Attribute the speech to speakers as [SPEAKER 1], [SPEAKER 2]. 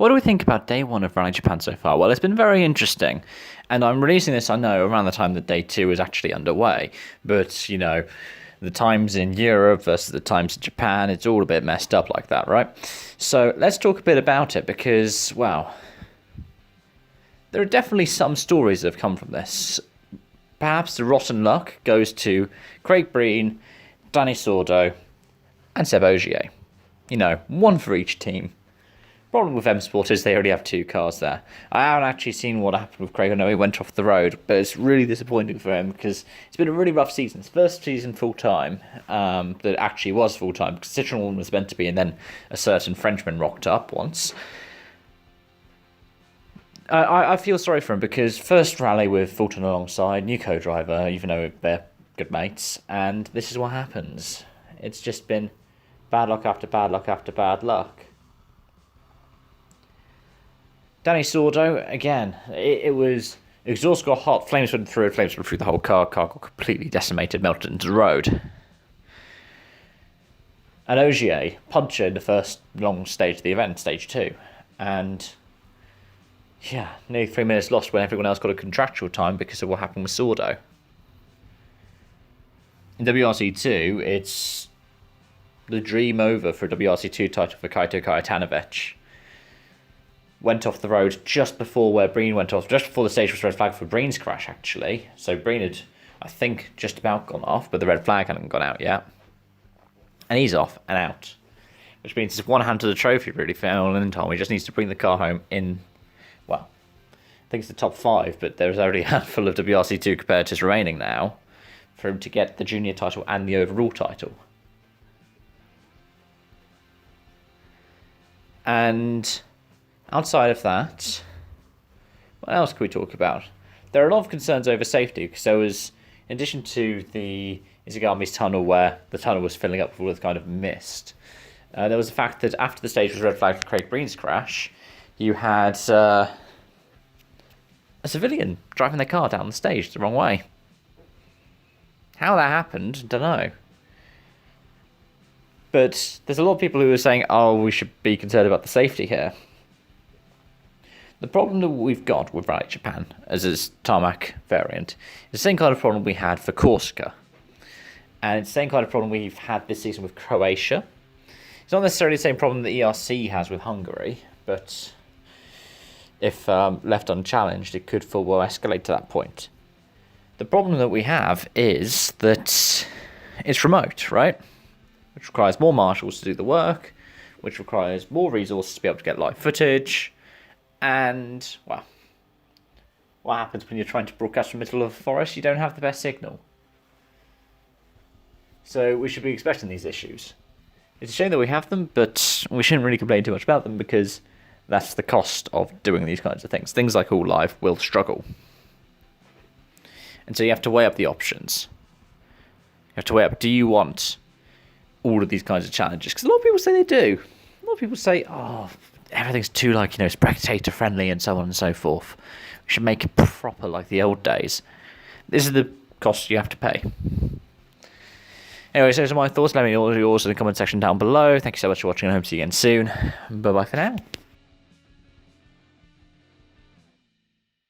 [SPEAKER 1] What do we think about day one of Rally Japan so far? Well, it's been very interesting, and I'm releasing this, I know, around the time that day two is actually underway, but, you know, the times in Europe versus the times in Japan, it's all a bit messed up like that, right? So let's talk a bit about it because, well, there are definitely some stories that have come from this. Perhaps the rotten luck goes to Craig Breen, Danny Sordo, and Seb Ogier. You know, one for each team. Problem with M Sport is they already have two cars there. I haven't actually seen what happened with Craig. I know he went off the road, but it's really disappointing for him because it's been a really rough season. His first season full-time, that actually was full-time, because Citroën was meant to be, and then a certain Frenchman rocked up once. I feel sorry for him because first rally with Fulton alongside, new co-driver, even though they're good mates, and this is what happens. It's just been bad luck after bad luck after bad luck. Danny Sordo, again, it was, exhaust got hot, flames went through the whole car got completely decimated, melted into the road. And Ogier punctured the first long stage of the event, stage 2, and yeah, nearly 3 minutes lost when everyone else got a contractual time because of what happened with Sordo. In WRC2, it's the dream over for a WRC2 title for Kaito Kajetanowicz. Went off the road just before where Breen went off, just before the stage was red flag for Breen's crash, actually. So Breen had, I think, just about gone off, but the red flag hadn't gone out yet. And he's off and out. Which means it's one hand to the trophy, really, for Alan Tom. He just needs to bring the car home in, well, I think it's the top 5, but there's already a handful of WRC2 competitors remaining now for him to get the junior title and the overall title. And outside of that, what else can we talk about? There are a lot of concerns over safety, because there was, in addition to the Izagami's tunnel, where the tunnel was filling up with kind of mist, there was the fact that after the stage was red flagged for Craig Breen's crash, you had a civilian driving their car down the stage the wrong way. How that happened, don't know. But there's a lot of people who are saying, oh, we should be concerned about the safety here. The problem that we've got with Rally Japan as a tarmac variant is the same kind of problem we had for Corsica. And it's the same kind of problem we've had this season with Croatia. It's not necessarily the same problem that ERC has with Hungary, but if left unchallenged, it could full well escalate to that point. The problem that we have is that it's remote, right? Which requires more marshals to do the work, which requires more resources to be able to get live footage. And, well, what happens when you're trying to broadcast from the middle of a forest? You don't have the best signal. So we should be expecting these issues. It's a shame that we have them, but we shouldn't really complain too much about them because that's the cost of doing these kinds of things. Things like All Live will struggle. And so you have to weigh up the options. You have to weigh up, do you want all of these kinds of challenges? Because a lot of people say they do. A lot of people say, oh, everything's too, like, you know, spectator friendly and so on and so forth. We should make it proper like the old days. This is the cost you have to pay. Anyway, so those are my thoughts. Let me know yours in the comment section down below. Thank you so much for watching. I hope to see you again soon. Bye bye for now.